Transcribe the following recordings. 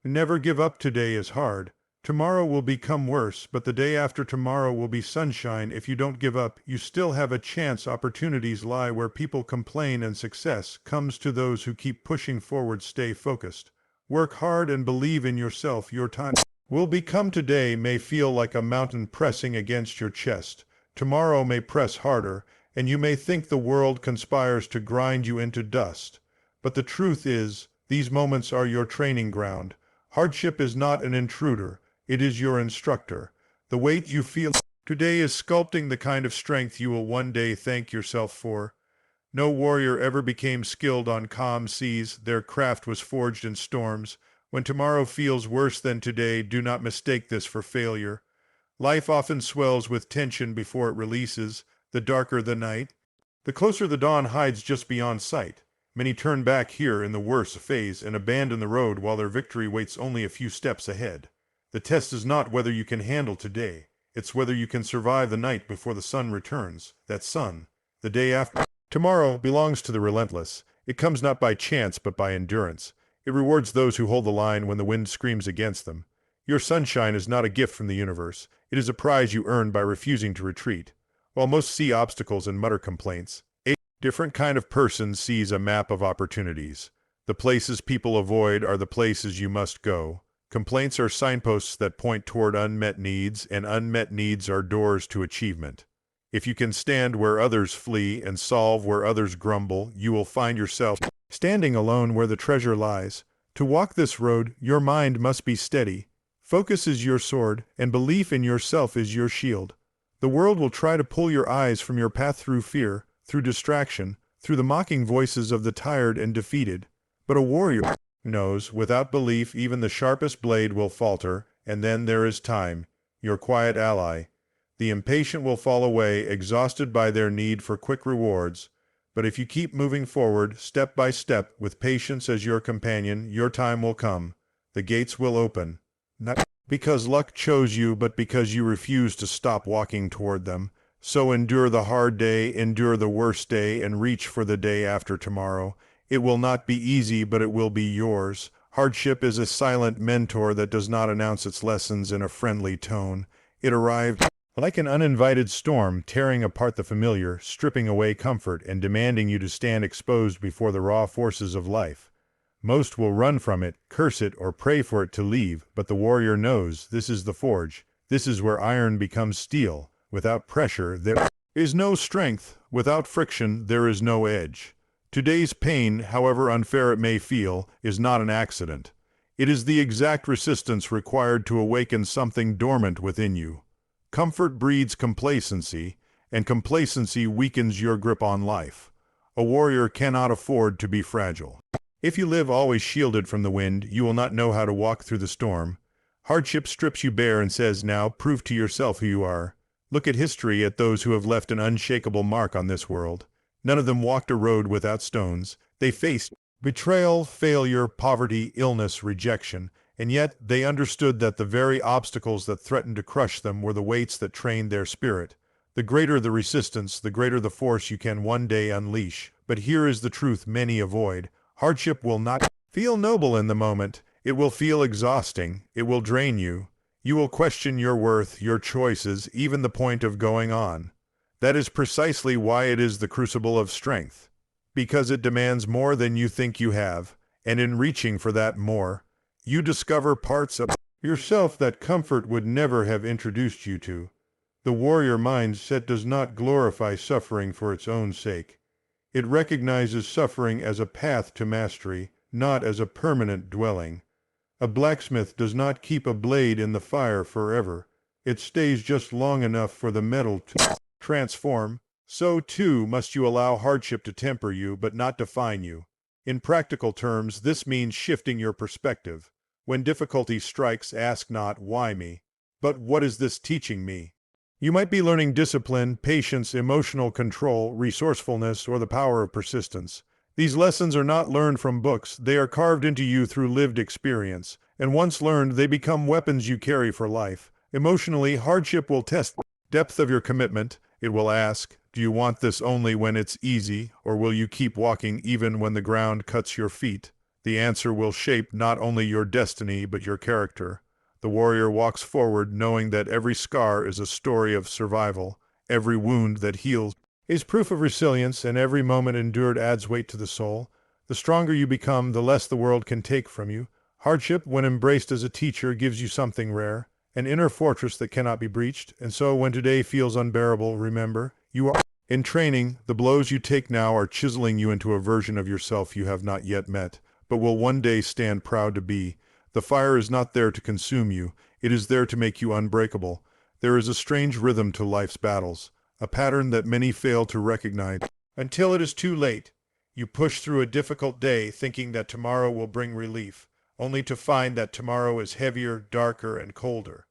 Never give up. Today is hard. Tomorrow will become worse, but the day after tomorrow will be sunshine. If you don't give up, you still have a chance. Opportunities lie where people complain, and success comes to those who keep pushing forward. Stay focused. Work hard and believe in yourself. Your time will become. Today may feel like a mountain pressing against your chest. Tomorrow may press harder, and you may think the world conspires to grind you into dust. But the truth is, these moments are your training ground. Hardship is not an intruder, it is your instructor. The weight you feel today is sculpting the kind of strength you will one day thank yourself for. No warrior ever became skilled on calm seas, their craft was forged in storms. When tomorrow feels worse than today, do not mistake this for failure. Life often swells with tension before it releases. The darker the night, the closer the dawn hides just beyond sight. Many turn back here in the worst phase and abandon the road while their victory waits only a few steps ahead. The test is not whether you can handle today, it's whether you can survive the night before the sun returns. That sun, the day after. Tomorrow belongs to the relentless. It comes not by chance but by endurance. It rewards those who hold the line when the wind screams against them. Your sunshine is not a gift from the universe. It is a prize you earn by refusing to retreat. While most see obstacles and mutter complaints, a different kind of person sees a map of opportunities. The places people avoid are the places you must go. Complaints are signposts that point toward unmet needs, and unmet needs are doors to achievement. If you can stand where others flee and solve where others grumble, you will find yourself standing alone where the treasure lies. To walk this road, your mind must be steady. Focus is your sword, and belief in yourself is your shield. The world will try to pull your eyes from your path through fear, through distraction, through the mocking voices of the tired and defeated. But a warrior knows, without belief, even the sharpest blade will falter, and then there is time, your quiet ally. The impatient will fall away, exhausted by their need for quick rewards. But if you keep moving forward, step by step, with patience as your companion, your time will come. The gates will open. Not because luck chose you, but because you refuse to stop walking toward them. So endure the hard day, endure the worst day, and reach for the day after tomorrow. It will not be easy, but it will be yours. Hardship is a silent mentor that does not announce its lessons in a friendly tone. It arrived like an uninvited storm, tearing apart the familiar, stripping away comfort, and demanding you to stand exposed before the raw forces of life. Most will run from it, curse it, or pray for it to leave, but the warrior knows this is the forge. This is where iron becomes steel. Without pressure, there is no strength. Without friction, there is no edge. Today's pain, however unfair it may feel, is not an accident. It is the exact resistance required to awaken something dormant within you. Comfort breeds complacency, and complacency weakens your grip on life. A warrior cannot afford to be fragile. If you live always shielded from the wind, you will not know how to walk through the storm. Hardship strips you bare and says, "Now, prove to yourself who you are." Look at history, at those who have left an unshakable mark on this world. None of them walked a road without stones. They faced betrayal, failure, poverty, illness, rejection, and yet they understood that the very obstacles that threatened to crush them were the weights that trained their spirit. The greater the resistance, the greater the force you can one day unleash. But here is the truth many avoid. Hardship will not feel noble in the moment. It will feel exhausting. It will drain you. You will question your worth, your choices, even the point of going on. That is precisely why it is the crucible of strength. Because it demands more than you think you have, and in reaching for that more, you discover parts of yourself that comfort would never have introduced you to. The warrior mindset does not glorify suffering for its own sake. It recognizes suffering as a path to mastery, not as a permanent dwelling. A blacksmith does not keep a blade in the fire forever. It stays just long enough for the metal to transform. So, too, must you allow hardship to temper you, but not define you. In practical terms, this means shifting your perspective. When difficulty strikes, ask not, "Why me?" but "What is this teaching me?" You might be learning discipline, patience, emotional control, resourcefulness, or the power of persistence. These lessons are not learned from books. They are carved into you through lived experience, and once learned, they become weapons you carry for life. Emotionally, hardship will test the depth of your commitment. It will ask, do you want this only when it's easy, or will you keep walking even when the ground cuts your feet? The answer will shape not only your destiny but your character. The warrior walks forward knowing that every scar is a story of survival, every wound that heals is proof of resilience, and every moment endured adds weight to the soul. The stronger you become, the less the world can take from you. Hardship, when embraced as a teacher, gives you something rare, an inner fortress that cannot be breached. And so, when today feels unbearable, remember, you are in training. The blows you take now are chiseling you into a version of yourself you have not yet met, but will one day stand proud to be. The fire is not there to consume you, it is there to make you unbreakable. There is a strange rhythm to life's battles, a pattern that many fail to recognize until it is too late. You push through a difficult day thinking that tomorrow will bring relief, only to find that tomorrow is heavier, darker, and colder.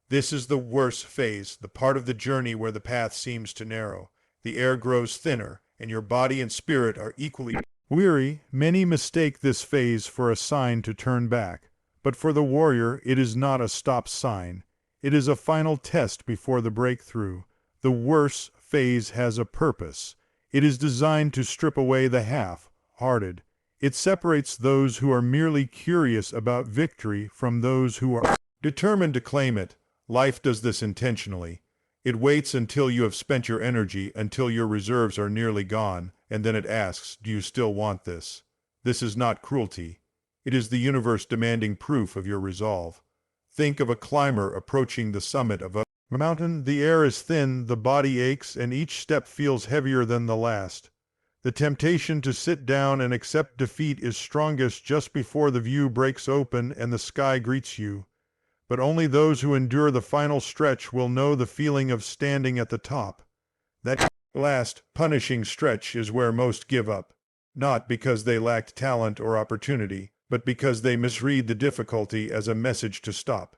This is the worst phase, the part of the journey where the path seems to narrow. The air grows thinner, and your body and spirit are equally weary. Many mistake this phase for a sign to turn back, but for the warrior it is not a stop sign. It is a final test before the breakthrough. The worst phase has a purpose. It is designed to strip away the half-hearted. It separates those who are merely curious about victory from those who are determined to claim it. Life does this intentionally. It waits until you have spent your energy, until your reserves are nearly gone, and then it asks, do you still want this? This is not cruelty. It is the universe demanding proof of your resolve. Think of a climber approaching the summit of a mountain. The air is thin, the body aches, and each step feels heavier than the last. The temptation to sit down and accept defeat is strongest just before the view breaks open and the sky greets you. But only those who endure the final stretch will know the feeling of standing at the top. That last, punishing stretch is where most give up, not because they lacked talent or opportunity, but because they misread the difficulty as a message to stop.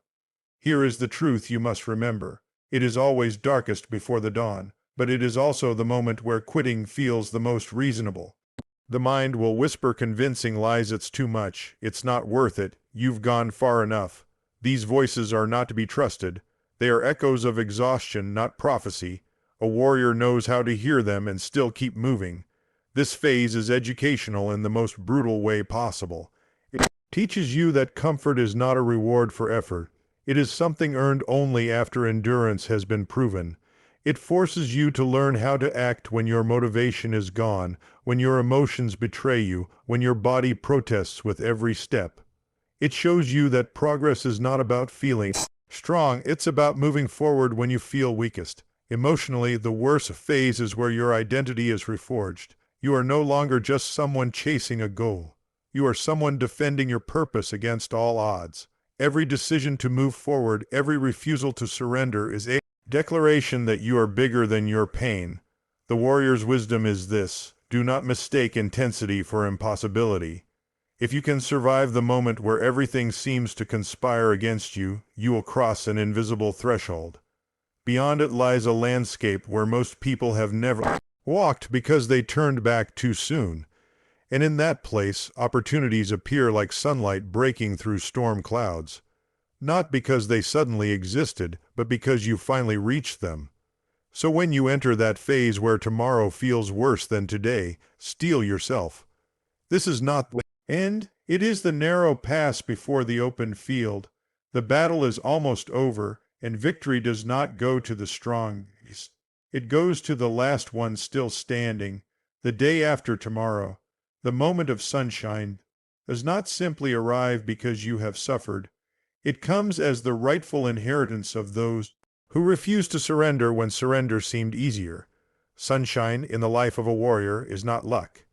Here is the truth you must remember. It is always darkest before the dawn, but it is also the moment where quitting feels the most reasonable. The mind will whisper convincing lies. It's too much. It's not worth it. You've gone far enough. These voices are not to be trusted. They are echoes of exhaustion, not prophecy. A warrior knows how to hear them and still keep moving. This phase is educational in the most brutal way possible. It teaches you that comfort is not a reward for effort. It is something earned only after endurance has been proven. It forces you to learn how to act when your motivation is gone, when your emotions betray you, when your body protests with every step. It shows you that progress is not about feeling strong, it's about moving forward when you feel weakest. Emotionally, the worst phase is where your identity is reforged. You are no longer just someone chasing a goal. You are someone defending your purpose against all odds. Every decision to move forward, every refusal to surrender is a declaration that you are bigger than your pain. The warrior's wisdom is this: do not mistake intensity for impossibility. If you can survive the moment where everything seems to conspire against you, you will cross an invisible threshold. Beyond it lies a landscape where most people have never walked because they turned back too soon. And in that place, opportunities appear like sunlight breaking through storm clouds. Not because they suddenly existed, but because you finally reached them. So when you enter that phase where tomorrow feels worse than today, steel yourself. This is not the end. It is the narrow pass before the open field. The battle is almost over, and victory does not go to the strongest. It goes to the last one still standing. The day after tomorrow, the moment of sunshine, does not simply arrive because you have suffered. It comes as the rightful inheritance of those who refused to surrender when surrender seemed easier. Sunshine in the life of a warrior is not luck.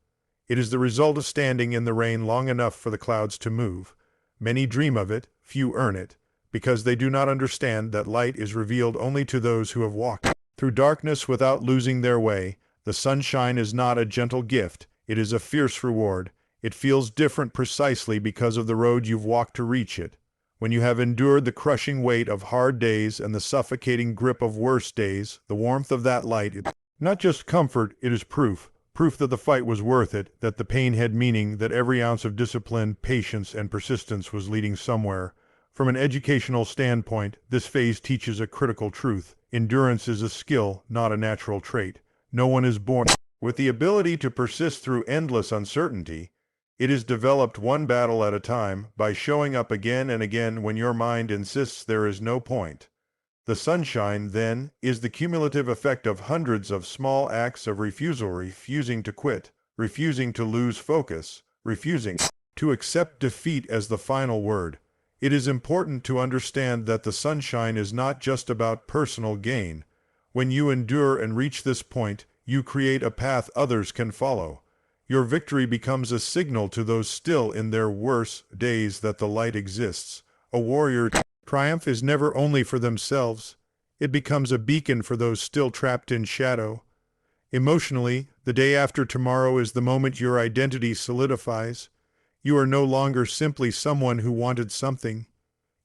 It is the result of standing in the rain long enough for the clouds to move. Many dream of it, few earn it, because they do not understand that light is revealed only to those who have walked through darkness without losing their way. The sunshine is not a gentle gift, it is a fierce reward. It feels different precisely because of the road you've walked to reach it. When you have endured the crushing weight of hard days and the suffocating grip of worse days, the warmth of that light is not just comfort, it is proof. Proof that the fight was worth it, that the pain had meaning, that every ounce of discipline, patience, and persistence was leading somewhere. From an educational standpoint, this phase teaches a critical truth. Endurance is a skill, not a natural trait. No one is born with the ability to persist through endless uncertainty. It is developed one battle at a time by showing up again and again when your mind insists there is no point. The sunshine, then, is the cumulative effect of hundreds of small acts of refusal, refusing to quit, refusing to lose focus, refusing to accept defeat as the final word. It is important to understand that the sunshine is not just about personal gain. When you endure and reach this point, you create a path others can follow. Your victory becomes a signal to those still in their worst days that the light exists. A warrior triumph is never only for themselves. It becomes a beacon for those still trapped in shadow. Emotionally, the day after tomorrow is the moment your identity solidifies. You are no longer simply someone who wanted something.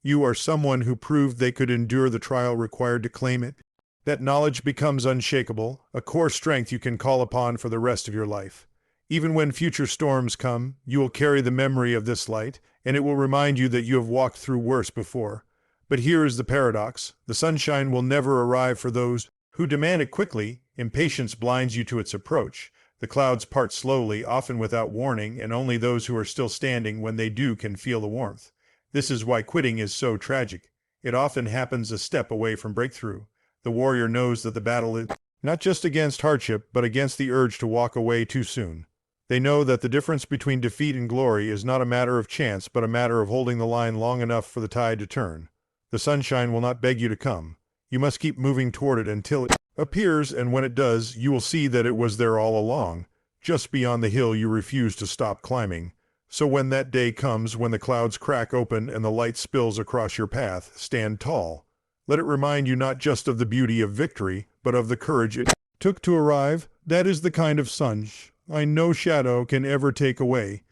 You are someone who proved they could endure the trial required to claim it. That knowledge becomes unshakable, a core strength you can call upon for the rest of your life. Even when future storms come, you will carry the memory of this light, and it will remind you that you have walked through worse before. But here is the paradox. The sunshine will never arrive for those who demand it quickly. Impatience blinds you to its approach. The clouds part slowly, often without warning, and only those who are still standing when they do can feel the warmth. This is why quitting is so tragic. It often happens a step away from breakthrough. The warrior knows that the battle is not just against hardship, but against the urge to walk away too soon. They know that the difference between defeat and glory is not a matter of chance, but a matter of holding the line long enough for the tide to turn. The sunshine will not beg you to come. You must keep moving toward it until it appears, and when it does, you will see that it was there all along, just beyond the hill you refuse to stop climbing. So when that day comes, when the clouds crack open and the light spills across your path, stand tall. Let it remind you not just of the beauty of victory, but of the courage it took to arrive. That is the kind of sunshine no shadow can ever take away.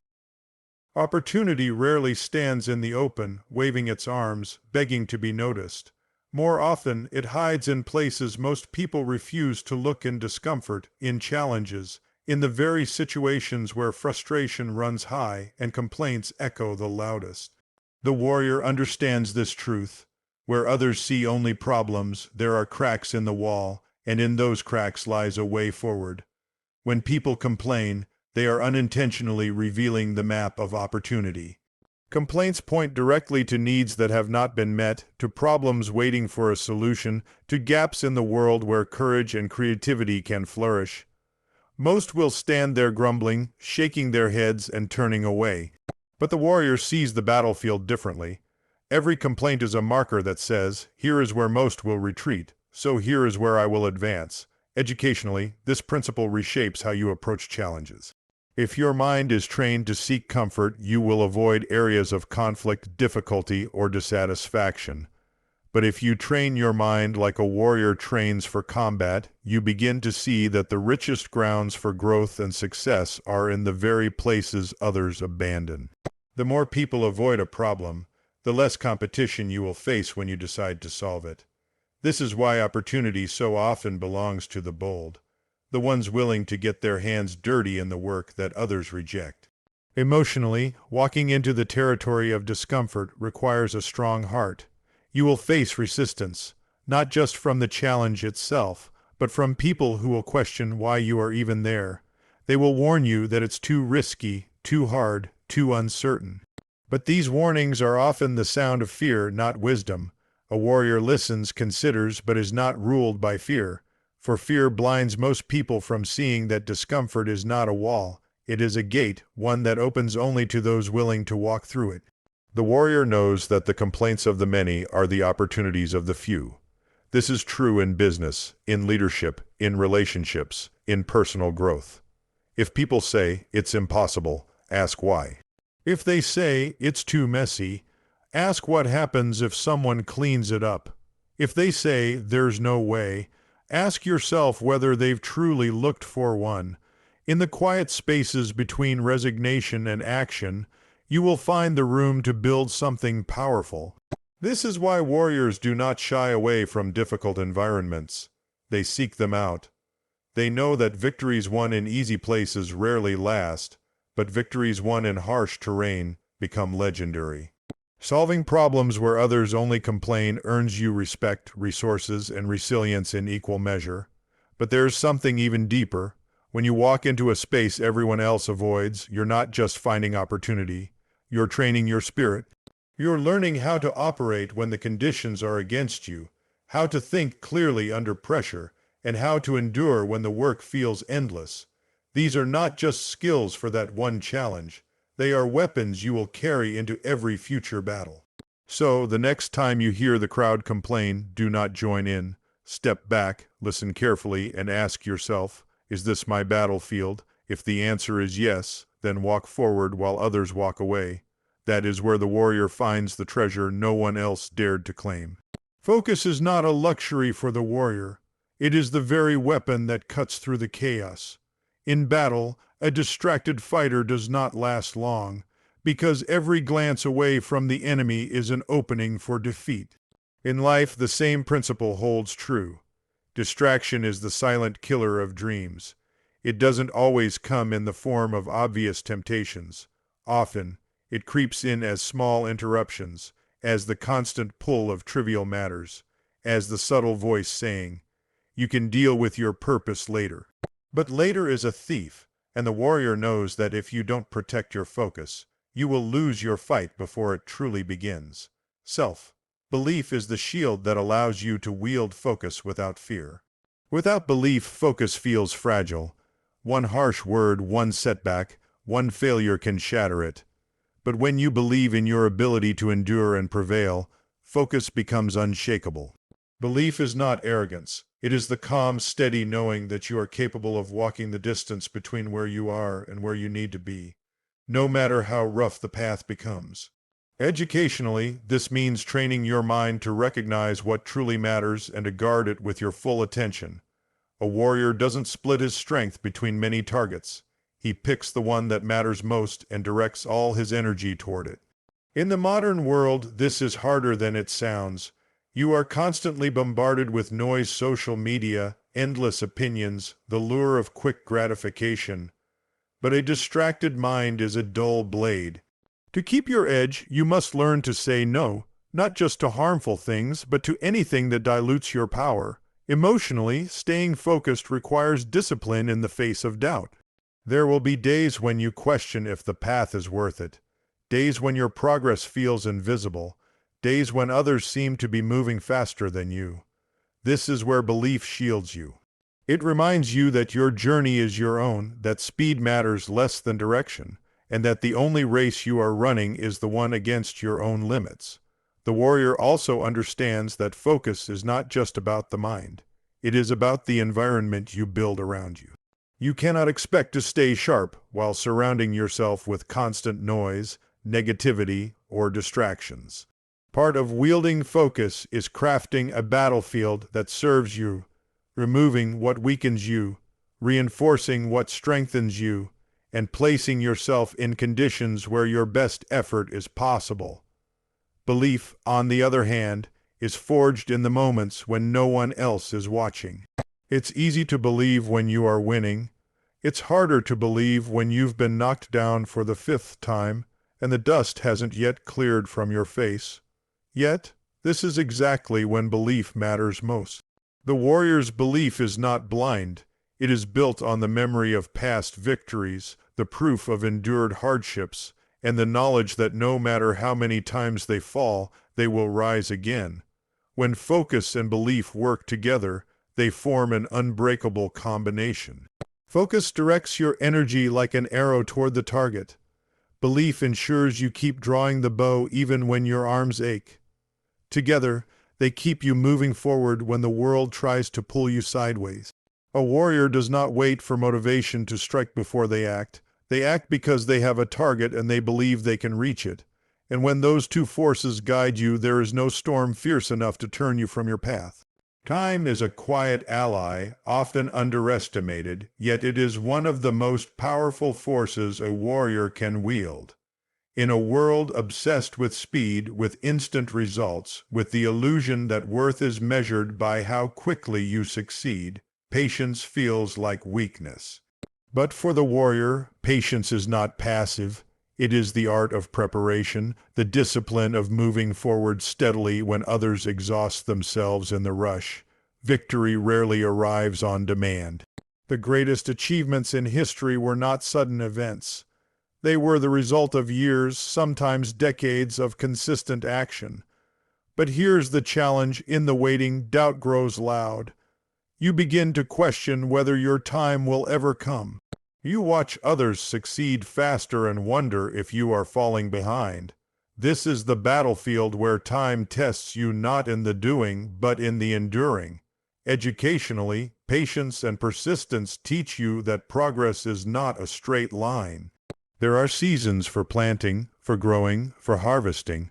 Opportunity rarely stands in the open, waving its arms, begging to be noticed. More often, it hides in places most people refuse to look: in discomfort, in challenges, in the very situations where frustration runs high and complaints echo the loudest. The warrior understands this truth. Where others see only problems, there are cracks in the wall, and in those cracks lies a way forward. When people complain, they are unintentionally revealing the map of opportunity. Complaints point directly to needs that have not been met, to problems waiting for a solution, to gaps in the world where courage and creativity can flourish. Most will stand there grumbling, shaking their heads and turning away. But the warrior sees the battlefield differently. Every complaint is a marker that says, here is where most will retreat, so here is where I will advance. Educationally, this principle reshapes how you approach challenges. If your mind is trained to seek comfort, you will avoid areas of conflict, difficulty, or dissatisfaction. But if you train your mind like a warrior trains for combat, you begin to see that the richest grounds for growth and success are in the very places others abandon. The more people avoid a problem, the less competition you will face when you decide to solve it. This is why opportunity so often belongs to the bold, the ones willing to get their hands dirty in the work that others reject. Emotionally, walking into the territory of discomfort requires a strong heart. You will face resistance, not just from the challenge itself, but from people who will question why you are even there. They will warn you that it's too risky, too hard, too uncertain. But these warnings are often the sound of fear, not wisdom. A warrior listens, considers, but is not ruled by fear. For fear blinds most people from seeing that discomfort is not a wall. It is a gate, one that opens only to those willing to walk through it. The warrior knows that the complaints of the many are the opportunities of the few. This is true in business, in leadership, in relationships, in personal growth. If people say, it's impossible, ask why. If they say, it's too messy, ask what happens if someone cleans it up. If they say, there's no way, ask yourself whether they've truly looked for one. In the quiet spaces between resignation and action, you will find the room to build something powerful. This is why warriors do not shy away from difficult environments. They seek them out. They know that victories won in easy places rarely last, but victories won in harsh terrain become legendary. Solving problems where others only complain earns you respect, resources, and resilience in equal measure. But there's something even deeper. When you walk into a space everyone else avoids, you're not just finding opportunity, you're training your spirit. You're learning how to operate when the conditions are against you, how to think clearly under pressure, and how to endure when the work feels endless. These are not just skills for that one challenge. They are weapons you will carry into every future battle. So, the next time you hear the crowd complain, do not join in. Step back, listen carefully, and ask yourself, is this my battlefield? If the answer is yes, then walk forward while others walk away. That is where the warrior finds the treasure no one else dared to claim. Focus is not a luxury for the warrior. It is the very weapon that cuts through the chaos. In battle, a distracted fighter does not last long, because every glance away from the enemy is an opening for defeat. In life, the same principle holds true. Distraction is the silent killer of dreams. It doesn't always come in the form of obvious temptations. Often, it creeps in as small interruptions, as the constant pull of trivial matters, as the subtle voice saying, "You can deal with your purpose later." But later is a thief, and the warrior knows that if you don't protect your focus, you will lose your fight before it truly begins. Self-belief is the shield that allows you to wield focus without fear. Without belief, focus feels fragile. One harsh word, one setback, one failure can shatter it. But when you believe in your ability to endure and prevail, focus becomes unshakable. Belief is not arrogance. It is the calm, steady knowing that you are capable of walking the distance between where you are and where you need to be, no matter how rough the path becomes. Educationally, this means training your mind to recognize what truly matters and to guard it with your full attention. A warrior doesn't split his strength between many targets. He picks the one that matters most and directs all his energy toward it. In the modern world, this is harder than it sounds. You are constantly bombarded with noise, social media, endless opinions, the lure of quick gratification. But a distracted mind is a dull blade. To keep your edge, you must learn to say no, not just to harmful things, but to anything that dilutes your power. Emotionally, staying focused requires discipline in the face of doubt. There will be days when you question if the path is worth it, days when your progress feels invisible, days when others seem to be moving faster than you. This is where belief shields you. It reminds you that your journey is your own, that speed matters less than direction, and that the only race you are running is the one against your own limits. The warrior also understands that focus is not just about the mind. It is about the environment you build around you. You cannot expect to stay sharp while surrounding yourself with constant noise, negativity, or distractions. Part of wielding focus is crafting a battlefield that serves you, removing what weakens you, reinforcing what strengthens you, and placing yourself in conditions where your best effort is possible. Belief, on the other hand, is forged in the moments when no one else is watching. It's easy to believe when you are winning. It's harder to believe when you've been knocked down for the 5th time and the dust hasn't yet cleared from your face. Yet, this is exactly when belief matters most. The warrior's belief is not blind. It is built on the memory of past victories, the proof of endured hardships, and the knowledge that no matter how many times they fall, they will rise again. When focus and belief work together, they form an unbreakable combination. Focus directs your energy like an arrow toward the target. Belief ensures you keep drawing the bow even when your arms ache. Together, they keep you moving forward when the world tries to pull you sideways. A warrior does not wait for motivation to strike before they act. They act because they have a target and they believe they can reach it. And when those two forces guide you, there is no storm fierce enough to turn you from your path. Time is a quiet ally, often underestimated, yet it is one of the most powerful forces a warrior can wield. In a world obsessed with speed, with instant results, with the illusion that worth is measured by how quickly you succeed, patience feels like weakness. But for the warrior, patience is not passive. It is the art of preparation, the discipline of moving forward steadily when others exhaust themselves in the rush. Victory rarely arrives on demand. The greatest achievements in history were not sudden events. They were the result of years, sometimes decades, of consistent action. But here's the challenge: in the waiting, doubt grows loud. You begin to question whether your time will ever come. You watch others succeed faster and wonder if you are falling behind. This is the battlefield where time tests you, not in the doing, but in the enduring. Educationally, patience and persistence teach you that progress is not a straight line. There are seasons for planting, for growing, for harvesting.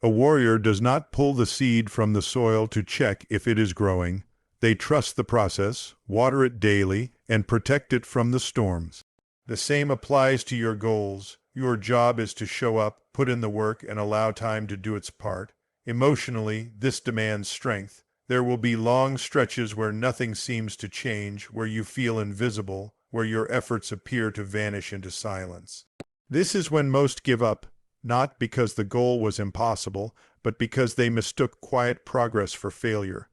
A warrior does not pull the seed from the soil to check if it is growing. They trust the process, water it daily, and protect it from the storms. The same applies to your goals. Your job is to show up, put in the work, and allow time to do its part. Emotionally, this demands strength. There will be long stretches where nothing seems to change, where you feel invisible, where your efforts appear to vanish into silence. This is when most give up, not because the goal was impossible, but because they mistook quiet progress for failure.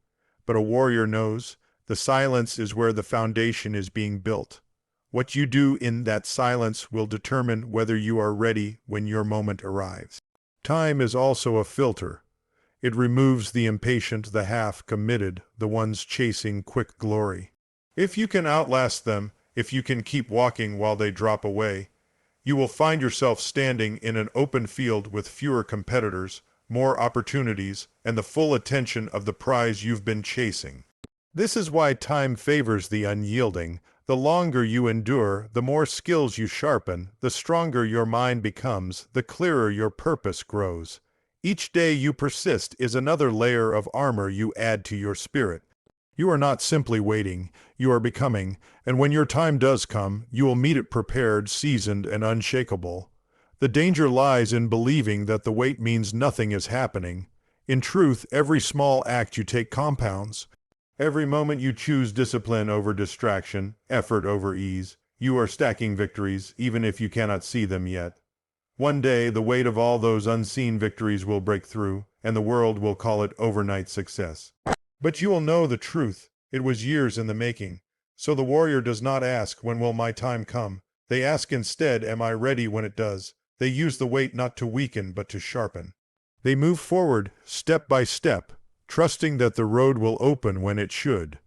But a warrior knows the silence is where the foundation is being built. What you do in that silence will determine whether you are ready when your moment arrives. Time is also a filter. It removes the impatient, the half-committed, the ones chasing quick glory. If you can outlast them, if you can keep walking while they drop away, you will find yourself standing in an open field with fewer competitors, more opportunities, and the full attention of the prize you've been chasing. This is why time favors the unyielding. The longer you endure, the more skills you sharpen, the stronger your mind becomes, the clearer your purpose grows. Each day you persist is another layer of armor you add to your spirit. You are not simply waiting, you are becoming, and when your time does come, you will meet it prepared, seasoned, and unshakable. The danger lies in believing that the wait means nothing is happening. In truth, every small act you take compounds. Every moment you choose discipline over distraction, effort over ease, you are stacking victories, even if you cannot see them yet. One day, the weight of all those unseen victories will break through, and the world will call it overnight success. But you will know the truth. It was years in the making. So the warrior does not ask, "When will my time come?" They ask instead, "Am I ready when it does?" They use the wait not to weaken, but to sharpen. They move forward, step by step, trusting that the road will open when it should.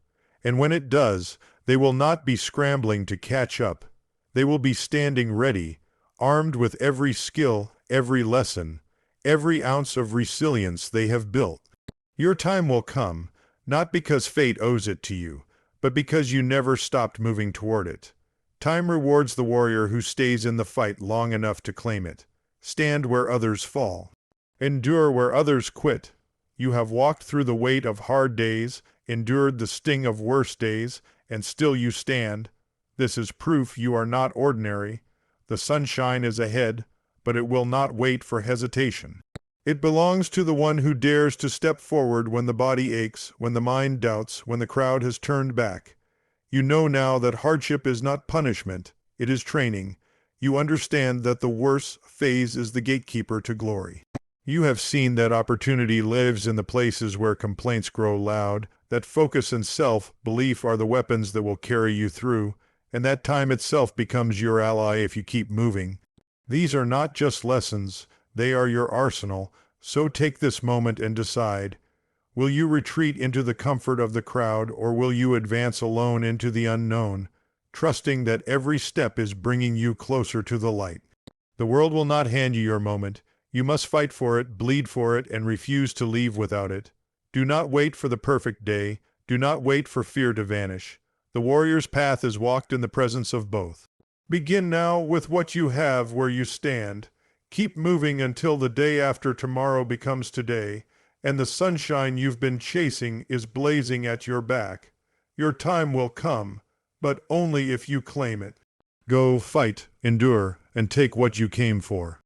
And when it does, they will not be scrambling to catch up. They will be standing ready, armed with every skill, every lesson, every ounce of resilience they have built. Your time will come, not because fate owes it to you, but because you never stopped moving toward it. Time rewards the warrior who stays in the fight long enough to claim it. Stand where others fall. Endure where others quit. You have walked through the weight of hard days, endured the sting of worse days, and still you stand. This is proof you are not ordinary. The sunshine is ahead, but it will not wait for hesitation. It belongs to the one who dares to step forward when the body aches, when the mind doubts, when the crowd has turned back. You know now that hardship is not punishment, it is training. You understand that the worst phase is the gatekeeper to glory. You have seen that opportunity lives in the places where complaints grow loud, that focus and self-belief are the weapons that will carry you through, and that time itself becomes your ally if you keep moving. These are not just lessons, they are your arsenal, so take this moment and decide. Will you retreat into the comfort of the crowd, or will you advance alone into the unknown, trusting that every step is bringing you closer to the light? The world will not hand you your moment. You must fight for it, bleed for it, and refuse to leave without it. Do not wait for the perfect day. Do not wait for fear to vanish. The warrior's path is walked in the presence of both. Begin now with what you have where you stand. Keep moving until the day after tomorrow becomes today, and the sunshine you've been chasing is blazing at your back. Your time will come, but only if you claim it. Go, fight, endure, and take what you came for.